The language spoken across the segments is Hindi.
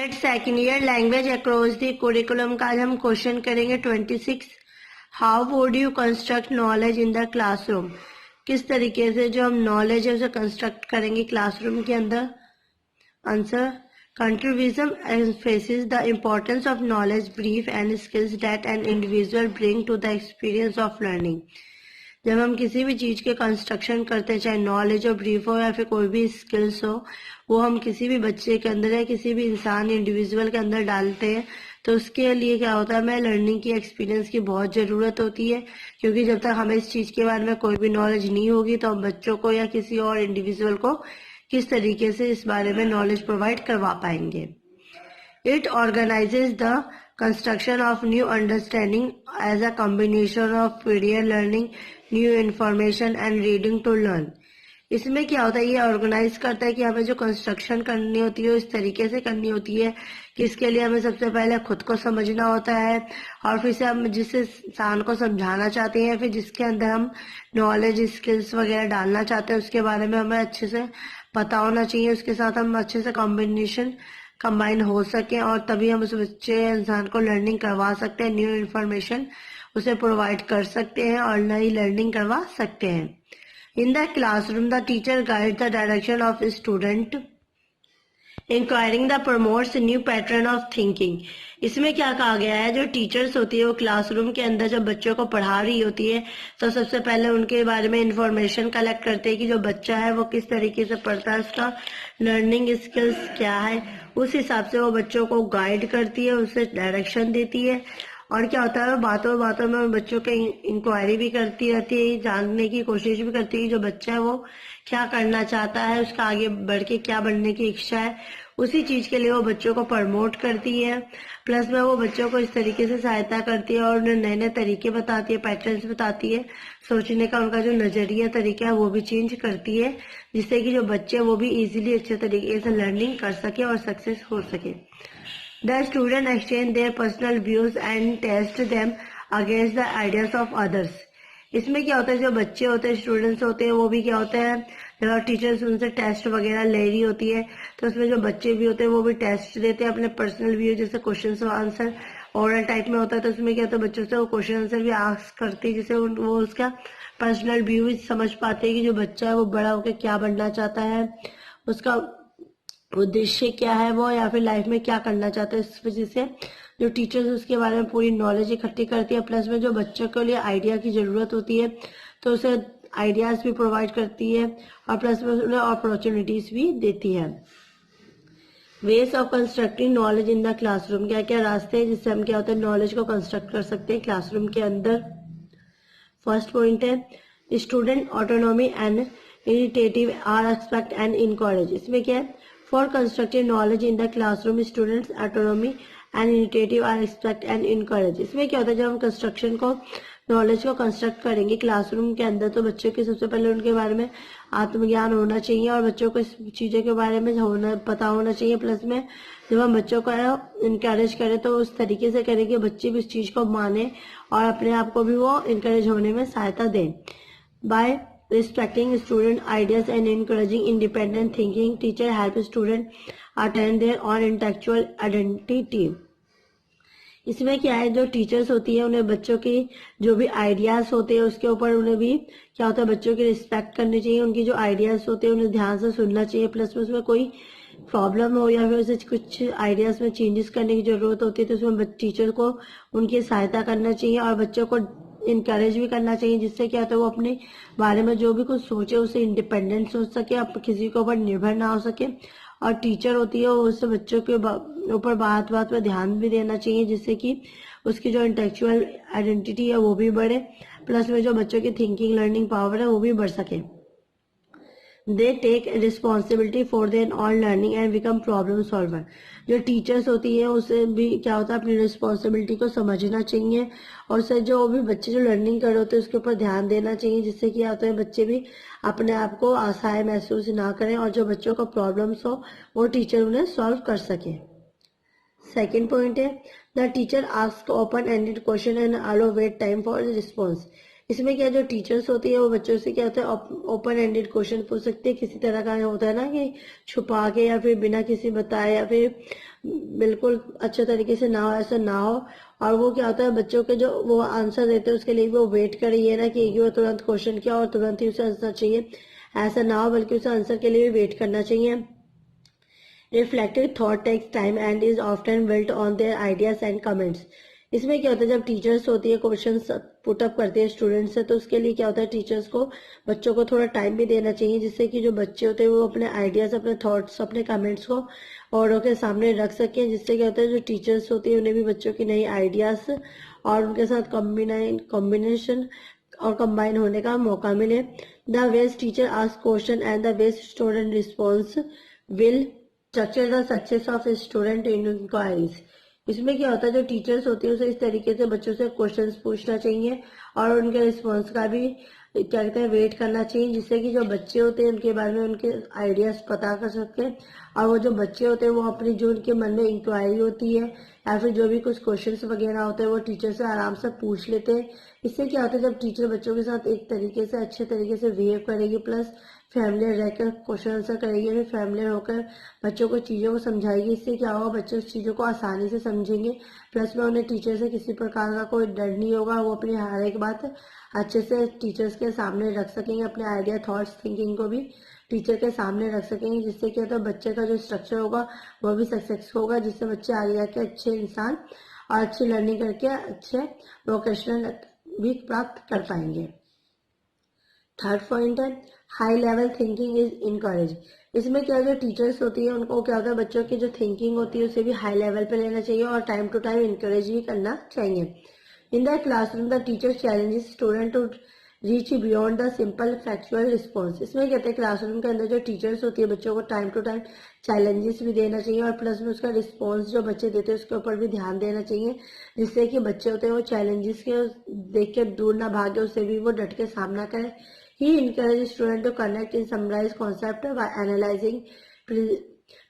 Grade second year language across the curriculum का आज हम क्वेश्चन करेंगे 26। How would you construct knowledge in the classroom. किस तरीके से जो हम नॉलेज है उसे कंस्ट्रक्ट करेंगे क्लासरूम के अंदर। Answer, contribution emphasizes the importance of knowledge, brief and skills that an individual bring to the experience of learning। जब हम किसी भी चीज के कंस्ट्रक्शन करते हैं, चाहे नॉलेज हो, ब्रीफ हो या फिर कोई भी स्किल्स हो, वो हम किसी भी बच्चे के अंदर या किसी भी इंसान इंडिविजुअल के अंदर डालते हैं, तो उसके लिए क्या होता है, हमें लर्निंग की एक्सपीरियंस की बहुत ज़रूरत होती है। क्योंकि जब तक हमें इस चीज़ के बारे में कोई भी नॉलेज नहीं होगी तो हम बच्चों को या किसी और इंडिविजुअल को किस तरीके से इस बारे में नॉलेज प्रोवाइड करवा पाएंगे। It organises the construction of new understanding as a combination of peer learning, new information and reading to learn। इसमें क्या होता है, ये ऑर्गेनाइज करता है कि हमें जो कंस्ट्रक्शन करनी होती है इस तरीके से करनी होती है कि इसके लिए हमें सबसे पहले खुद को समझना होता है, और फिर से हम जिस इंसान को समझाना चाहते हैं, फिर जिसके अंदर हम नॉलेज स्किल्स वगैरह डालना चाहते हैं उसके बारे में हमें अच्छे से पता होना चाहिए, उसके साथ हम अच्छे से कंबाइन हो सके, और तभी हम उस बच्चे इंसान को लर्निंग करवा सकते हैं, न्यू इन्फॉर्मेशन उसे प्रोवाइड कर सकते हैं और नई लर्निंग करवा सकते हैं। इन the classroom the teacher guide the direction of student, enquiring the promotes new pattern of thinking. इसमें क्या कहा गया है, जो टीचर्स होती है वो क्लासरूम के अंदर जब बच्चों को पढ़ा रही होती है तो सबसे पहले उनके बारे में इंफॉर्मेशन कलेक्ट करते हैं कि जो बच्चा है वो किस तरीके से पढ़ता है, उसका लर्निंग स्किल्स क्या है, उस हिसाब से वो बच्चों को गाइड करती है, उसे डायरेक्शन देती है। और क्या होता है, बातों बातों में बच्चों के इंक्वायरी भी करती रहती है, जानने की कोशिश भी करती है कि जो बच्चा है वो क्या करना चाहता है, उसका आगे बढ़ के क्या बनने की इच्छा है, उसी चीज के लिए वो बच्चों को प्रमोट करती है। प्लस में वो बच्चों को इस तरीके से सहायता करती है और उन्हें नए नए तरीके बताती है, पैटर्न्स बताती है, सोचने का उनका जो नजरिया तरीका है वो भी चेंज करती है, जिससे कि जो बच्चे वो भी इजीली अच्छे तरीके से लर्निंग कर सके और सक्सेस हो सके। The student exchange their personal views and test them against the ideas of others. इसमें क्या होता है, जो बच्चे होते हैं, स्टूडेंट्स होते हैं, वो भी क्या होता है, जब टीचर्स उनसे टेस्ट वगैरह ले रही होती है तो उसमें जो बच्चे भी होते हैं वो भी टेस्ट देते हैं अपने पर्सनल व्यू, जैसे क्वेश्चन आंसर ओरल टाइप में होता है, तो उसमें क्या होता है, बच्चों से वो क्वेश्चन आंसर भी आस्क करती है, जिससे वो उसका पर्सनल व्यू समझ पाते हैं कि जो बच्चा है वो बड़ा होकर क्या बनना चाहता है, उसका उद्देश्य क्या है वो, या फिर लाइफ में क्या करना चाहता है। इस वजह से जो टीचर्स उसके बारे में पूरी नॉलेज इकट्ठी करती है। प्लस में जो बच्चों के लिए आइडिया की जरूरत होती है तो उसे आइडियाज भी प्रोवाइड करती है, और प्लस में उन्हें अपॉर्चुनिटीज भी देती है। Ways of constructing knowledge in the classroom, क्या क्या रास्ते हैं जिससे हम क्या होता है नॉलेज को कंस्ट्रक्ट कर सकते हैं क्लासरूम के अंदर। फर्स्ट पॉइंट है student autonomy and initiative are expect and encourage. इसमें क्या है, for constructing knowledge in the classroom students autonomy and initiative are expect and encourage. इसमें क्या होता है, जब हम कंस्ट्रक्शन को नॉलेज को कंस्ट्रक्ट करेंगे क्लासरूम के अंदर तो बच्चों के सबसे पहले उनके बारे में आत्मज्ञान होना चाहिए और बच्चों को इस चीजों के बारे में पता होना चाहिए। प्लस में जब हम बच्चों को इनकरेज करें तो उस तरीके से करें कि बच्चे भी उस चीज को माने और अपने आप को भी वो इनकरेज होने में सहायता दें। By respecting student ideas and encouraging independent thinking, teacher help student attain their own intellectual identity। इसमें क्या है, जो टीचर्स होती है उन्हें बच्चों की जो भी आइडियाज होते हैं उसके ऊपर उन्हें भी क्या होता है बच्चों की रिस्पेक्ट करनी चाहिए, उनकी जो आइडियाज होते हैं उन्हें ध्यान से सुनना चाहिए। प्लस में उसमें कोई प्रॉब्लम हो या फिर उसे कुछ आइडियाज में चेंजेस करने की जरूरत होती है तो उसमें टीचर को उनकी सहायता करना चाहिए और बच्चों को इनकरेज भी करना चाहिए, जिससे क्या होता है वो अपने बारे में जो भी कुछ सोचे उसे इंडिपेंडेंट सोच सके, अब किसी के ऊपर निर्भर ना हो सके। और टीचर होती है उससे बच्चों के ऊपर बात बात पर ध्यान भी देना चाहिए, जिससे कि उसकी जो इंटेलेक्चुअल आइडेंटिटी है वो भी बढ़े, प्लस में जो बच्चों की थिंकिंग लर्निंग पावर है वो भी बढ़ सके। They take responsibility for their own learning and become problem solver. जो टीचर्स होती है उसे भी क्या होता है अपनी रिस्पॉन्सिबिलिटी को समझना चाहिए और उससे जो भी बच्चे जो लर्निंग कर रहे होते हैं उसके ऊपर ध्यान देना चाहिए, जिससे क्या होता है बच्चे भी अपने आप को असहाय महसूस ना करें और जो बच्चों को प्रॉब्लम्स हो वो टीचर उन्हें सॉल्व कर सके। सेकेंड पॉइंट है the teacher ask open ended question and allow wait time for response. इसमें क्या जो टीचर्स होती है वो बच्चों से क्या होता है ओपन एंडेड क्वेश्चन पूछ सकते हैं, किसी तरह का होता है ना कि छुपा के या फिर बिना किसी बताए या फिर बिल्कुल अच्छे तरीके से ना हो, ऐसा ना हो। और वो क्या होता है, बच्चों के जो वो आंसर देते हैं उसके लिए भी वो वेट करे, ये ना कि वो तुरंत क्वेश्चन किया और तुरंत ही उसे आंसर चाहिए, ऐसा ना हो, बल्कि उसे आंसर के लिए भी वेट करना चाहिए। Reflective thought takes time and is often built on their ideas and comments. इसमें क्या होता है, जब टीचर्स होती है क्वेश्चन पुटअप करती है स्टूडेंट्स से, तो उसके लिए क्या होता है, टीचर्स को बच्चों को थोड़ा टाइम भी देना चाहिए, जिससे कि जो बच्चे होते हैं वो अपने आइडियाज, अपने थॉट्स, अपने कमेंट्स को औरों के सामने रख सकें। जिससे क्या होता है, जो टीचर्स होती है उन्हें भी बच्चों की नई आइडियाज और उनके साथ कॉम्बिनेशन और कंबाइन होने का मौका मिले। The best teacher ask question and the best student response will structure the success of student in inquiries. इसमें क्या होता है, जो टीचर्स होती है उसे इस तरीके से बच्चों से क्वेश्चंस पूछना चाहिए और उनके रिस्पॉन्स का भी क्या कहते हैं वेट करना चाहिए, जिससे कि जो बच्चे होते हैं उनके बारे में उनके आइडियाज पता कर सकते हैं। और वो जो बच्चे होते हैं वो अपनी जो उनके मन में इंक्वायरी होती है या फिर जो भी कुछ क्वेश्चंस वगैरह होते हैं वो टीचर से आराम से पूछ लेते हैं। इससे क्या होता है, जब टीचर बच्चों के साथ एक तरीके से अच्छे तरीके से बिहेव करेगी, प्लस फैमिलियर रहकर क्वेश्चन आंसर करेगी, फिर फैमिलियर होकर बच्चों को चीज़ों को समझाएगी। इससे क्या होगा, बच्चे उस चीज़ों को आसानी से समझेंगे, प्लस में उन्हें टीचर से किसी प्रकार का कोई डर नहीं होगा, वो अपनी हर एक बात अच्छे से टीचर्स के सामने रख सकेंगे, अपने आइडिया, थॉट्स, थिंकिंग को भी टीचर के सामने रख सकेंगे। जिससे क्या होता है, बच्चे का जो स्ट्रक्चर होगा वो भी सक्सेस होगा, जिससे बच्चे आगे जाके अच्छे इंसान और अच्छी लर्निंग करके अच्छे प्रोफेशनल भी प्राप्त कर पाएंगे। थर्ड पॉइंट है, high level thinking is encourage. इसमें क्या जो टीचर्स होती है उनको क्या होता है, बच्चों की जो थिंकिंग होती है उसे भी हाई लेवल पे लेना चाहिए और टाइम टू टाइम इनकरेज भी करना चाहिए। In the classroom the teacher challenges student to reach beyond the simple factual response. इसमें कहते हैं क्लासरूम के अंदर जो टीचर्स होती है बच्चों को टाइम टू टाइम चैलेंजेस भी देना चाहिए और प्लस में उसका रिस्पॉन्स जो बच्चे देते हैं उसके ऊपर भी ध्यान देना चाहिए, जिससे कि बच्चे होते हैं वो चैलेंजेस के देख के दूर ना भागे, उससे भी वो डट के सामना करें। He encourages students to connect and summarize concepts by analyzing,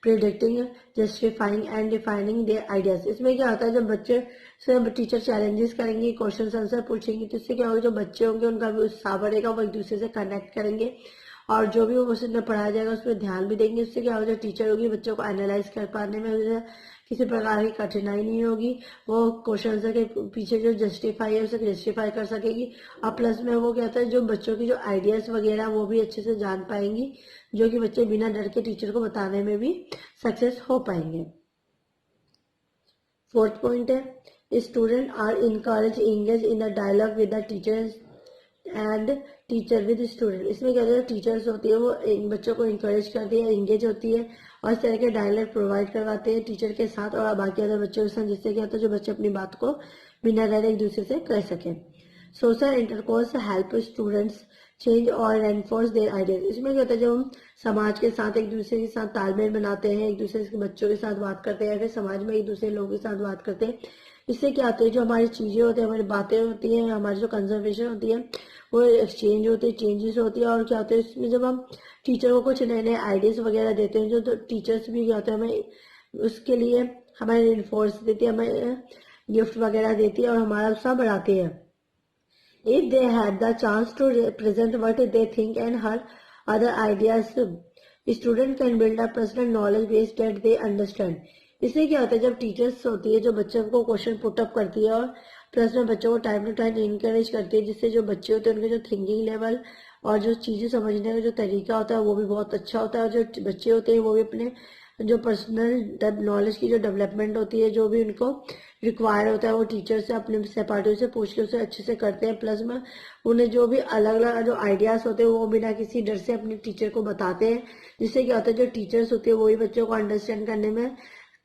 predicting, justifying and defining their ideas। इसमें क्या होता है, जब बच्चे से टीचर चैलेंजेस करेंगे, क्वेश्चन आंसर पूछेंगे, तो इससे क्या होगा, जो बच्चे होंगे उनका भी उत्साह बढ़ेगा, वो एक दूसरे से कनेक्ट करेंगे और जो भी वो उसमें पढ़ाया जाएगा उस पर ध्यान भी देंगे। उससे क्या होगा, जो टीचर होगी बच्चों को एनालाइज कर पाने में किसी प्रकार की कठिनाई नहीं होगी, वो क्वेश्चन आंसर के पीछे जो जस्टिफाई है उसे जस्टिफाई कर सकेगी और प्लस में वो क्या होता है, जो बच्चों की जो आइडियाज वगैरह वो भी अच्छे से जान पाएंगी, जो कि बच्चे बिना डर के टीचर को बताने में भी सक्सेस हो पाएंगे। फोर्थ पॉइंट है, student are encourage engage in the dialogue with the teachers and teacher with student. इसमें क्या होता है, टीचर्स होती है वो बच्चों को इंकरेज करती है, एंगेज होती है और इस तरह के डायलॉग प्रोवाइड करवाते हैं टीचर के साथ और बाकी अदर बच्चों के साथ, जिससे क्या होता है जो बच्चे अपनी बात को बिना डरे एक दूसरे से कह सकें। Social intercourse help students change और एनफोर्स देयर आइडियाज। इसमें क्या होता है, जब हम समाज के साथ एक दूसरे के साथ तालमेल बनाते हैं, एक दूसरे के बच्चों के साथ बात करते हैं, फिर समाज में एक दूसरे लोगों के साथ बात करते हैं, इससे क्या होता है, जो हमारी चीजें होती है, हमारी बातें होती हैं, हमारी जो कंजर्वेशन होती है वो एक्सचेंज होती है, चेंजेस होती है। और क्या होता है, इसमें जब हम टीचर को कुछ नए नए आइडियाज वगैरह देते हैं, जो तो टीचर्स भी क्या होता है हमें उसके लिए हमें इन्फोर्स देती है, हमें गिफ्ट वगैरह देती है और हमारा उत्साह बढ़ाती है। If they had the chance to present what they think and her other ideas, student can build a personal knowledge base that they understand। इससे क्या होता है, जब टीचर्स होती है जो बच्चों को क्वेश्चन पुटअप करती है और प्लस में बच्चों को टाइम टू टाइम इनकरेज करती है, जिससे जो बच्चे होते हैं उनके जो थिंकिंग लेवल और जो चीजें समझने का जो तरीका होता है वो भी बहुत अच्छा होता है और जो बच्चे होते हैं वो भी अपने जो पर्सनल नॉलेज की जो डेवलपमेंट होती है, जो भी उनको रिक्वायर होता है वो टीचर से अपने सहपाठियों से पूछ के उसे अच्छे से करते हैं। प्लस में उन्हें जो भी अलग अलग जो आइडियाज होते हैं वो बिना किसी डर से अपने टीचर को बताते हैं, जिससे क्या होता है जो टीचर्स होते हैं वो भी बच्चों को अंडरस्टैंड करने में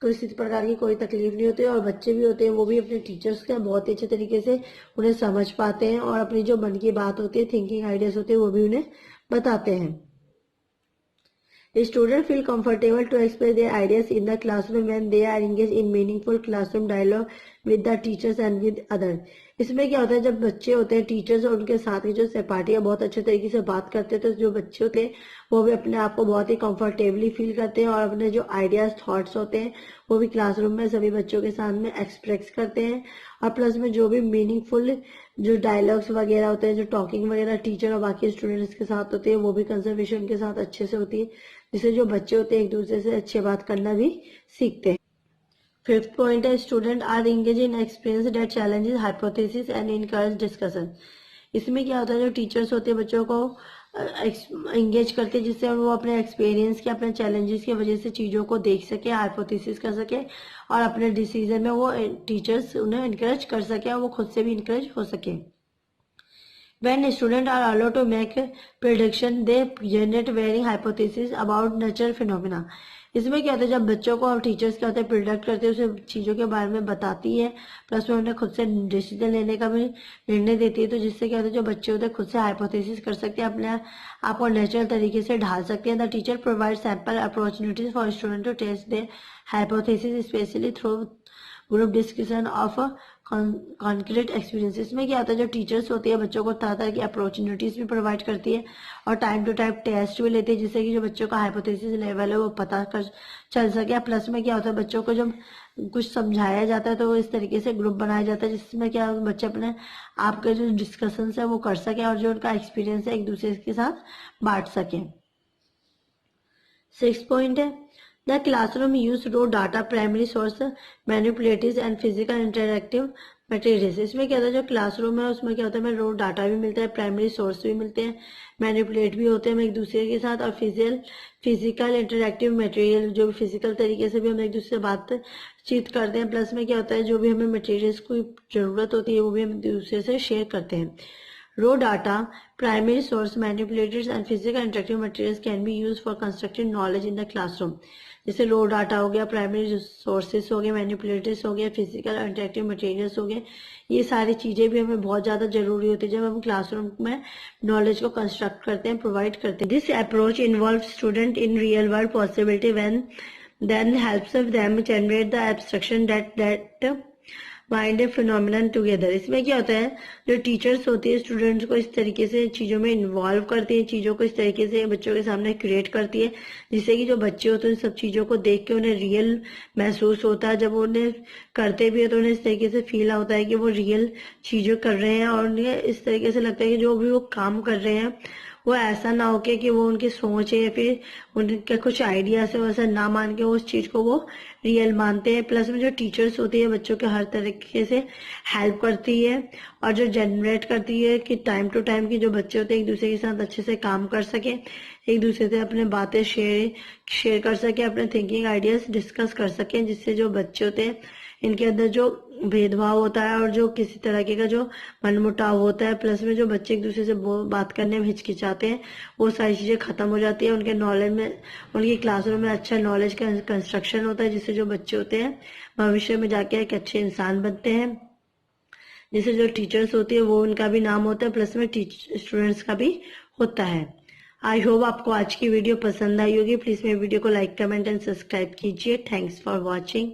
किसी प्रकार की कोई तकलीफ नहीं होती है और बच्चे भी होते हैं वो भी अपने टीचर्स का बहुत ही अच्छे तरीके से उन्हें समझ पाते हैं और अपनी जो मन की बात होती है, थिंकिंग आइडियाज होते हैं वो भी उन्हें बताते हैं। Students feel comfortable to express their ideas in the classroom when they are engaged in meaningful classroom dialogue with the teachers and with others। इसमें क्या होता है, जब बच्चे होते हैं टीचर्स और उनके साथ की जो सहपाठियां बहुत अच्छे तरीके से बात करते हैं, तो जो बच्चे होते हैं वो भी अपने आप को बहुत ही कंफर्टेबली फील करते हैं और अपने जो आइडियाज थॉट्स होते हैं वो भी क्लासरूम में सभी बच्चों के सामने एक्सप्रेस करते हैं और प्लस में जो भी मीनिंगफुल जो डायलॉग्स वगैरह होते हैं, जो टॉकिंग वगैरह टीचर और बाकी स्टूडेंट्स के साथ होते हैं वो भी कंजर्वेशन के साथ अच्छे से होती है, जिससे जो बच्चे होते हैं एक दूसरे से अच्छी बात करना भी सीखते हैं। फिफ्थ पॉइंट है student are engage in experience that challenges hypothesis and encourage discussion. इसमें क्या होता है, जो टीचर्स होते हैं बच्चों को एंगेज करते हैं जिससे वो अपने एक्सपीरियंस के अपने चैलेंजेस की वजह से चीज़ों को देख सके, हाइपोथेसिस कर सके और अपने डिसीजन में वो टीचर्स उन्हें इनकरेज कर सके और वो खुद से भी इनकरेज हो सके। When students are allowed to make prediction, they generate varying hypotheses about natural phenomena. इसमें क्या होता है, जब बच्चों को और टीचर्स क्या होते हैं प्रिडिक्ट करते हैं, उसे चीज़ों के बारे में बताती है, प्लस में उन्हें खुद से डिसीजन लेने का भी निर्णय देती है, तो जिससे क्या होता है जो बच्चे होते हैं खुद से हाइपोथेसिस कर सकते हैं, अपने आप को नेचुरल तरीके से ढाल सकते हैं। The teacher provide sample opportunities for student to test their hypothesis specially through group discussion of concrete experiences. में क्या होता है, जो टीचर्स होती है बच्चों को तरह तरह की अपॉर्चुनिटीज भी प्रोवाइड करती है और टाइम टू टाइम टेस्ट भी लेती है, जिससे कि जो बच्चों का हाइपोथेसिस लेवल है वो पता कर चल सके। प्लस में क्या होता है, बच्चों को जब कुछ समझाया जाता है तो इस तरीके से ग्रुप बनाया जाता है जिसमें क्या बच्चे अपने आप के जो डिस्कशन है वो कर सके और जो उनका एक्सपीरियंस है एक दूसरे के साथ बांट सके। सिक्स पॉइंट है the classroom use raw data primary source manipulative and physical interactive materials. इसमें क्या होता है, जो क्लासरूम है उसमें क्या होता है, हमें रो डाटा भी मिलता है, प्राइमरी सोर्स भी मिलते हैं, मैनिपुलेट भी होते हैं हम एक दूसरे के साथ, और फिजिकल इंटरैक्टिव मटेरियल जो भी फिजिकल तरीके से भी हम एक दूसरे से बातचीत करते हैं। प्लस में क्या होता है, जो भी हमें मटेरियल्स की जरूरत होती है वो भी हम एक दूसरे से शेयर करते हैं। Raw data, primary source, manipulators and physical interactive materials can be used for constructing knowledge in the classroom. जैसे रो डाटा हो गया, प्राइमरी सोर्सेस हो गए, मैनिपुलेटर्स हो गया, फिजिकल इंटरेक्टिव मटेरियल्स हो गए, ये सारी चीज़ें भी हमें बहुत ज़्यादा जरूरी होती है जब हम क्लासरूम में नॉलेज को कंस्ट्रक्ट करते हैं, प्रोवाइड करते हैं। This approach involve student in real world possibility when then helps them generate the abstraction that mind a phenomenon together. इसमें क्या होता है, जो टीचर्स होती है स्टूडेंट्स को इस तरीके से चीज़ों में इन्वॉल्व करती है, चीज़ों को इस तरीके से बच्चों के सामने क्रिएट करती है, जिससे कि जो बच्चे होते हैं सब चीज़ों को देख के उन्हें रियल महसूस होता है। जब उन्हें करते भी है तो उन्हें इस तरीके से फील होता है कि वो रियल चीज़ें कर रहे हैं और उन्हें इस तरीके से लगता है कि जो भी वो काम कर रहे हैं वो ऐसा ना हो कि वो उनकी सोच है या फिर उनके कुछ आइडियाज है वैसा ना मान के उस चीज को वो रियल मानते हैं। प्लस में जो टीचर्स होती है बच्चों के हर तरीके से हेल्प करती है और जो जनरेट करती है कि टाइम टू टाइम की जो बच्चे होते हैं एक दूसरे के साथ अच्छे से काम कर सके, एक दूसरे से अपने बातें शेयर कर सके, अपने थिंकिंग आइडियाज डिस्कस कर सके, जिससे जो बच्चे होते हैं इनके अंदर जो भेदभाव होता है और जो किसी तरीके का जो मनमुटाव होता है, प्लस में जो बच्चे एक दूसरे से बात करने में हिचकिचाते हैं, वो सारी चीजें खत्म हो जाती है। उनके नॉलेज में, उनकी क्लासरूम में अच्छा नॉलेज का कंस्ट्रक्शन होता है, जिससे जो बच्चे होते हैं भविष्य में जाके एक अच्छे इंसान बनते हैं, जिससे जो टीचर्स होती है वो उनका भी नाम होता है, प्लस में स्टूडेंट्स का भी होता है। आई होप आपको आज की वीडियो पसंद आई होगी। प्लीज मेरे वीडियो को लाइक, कमेंट एंड सब्सक्राइब कीजिए। Thanks for watching.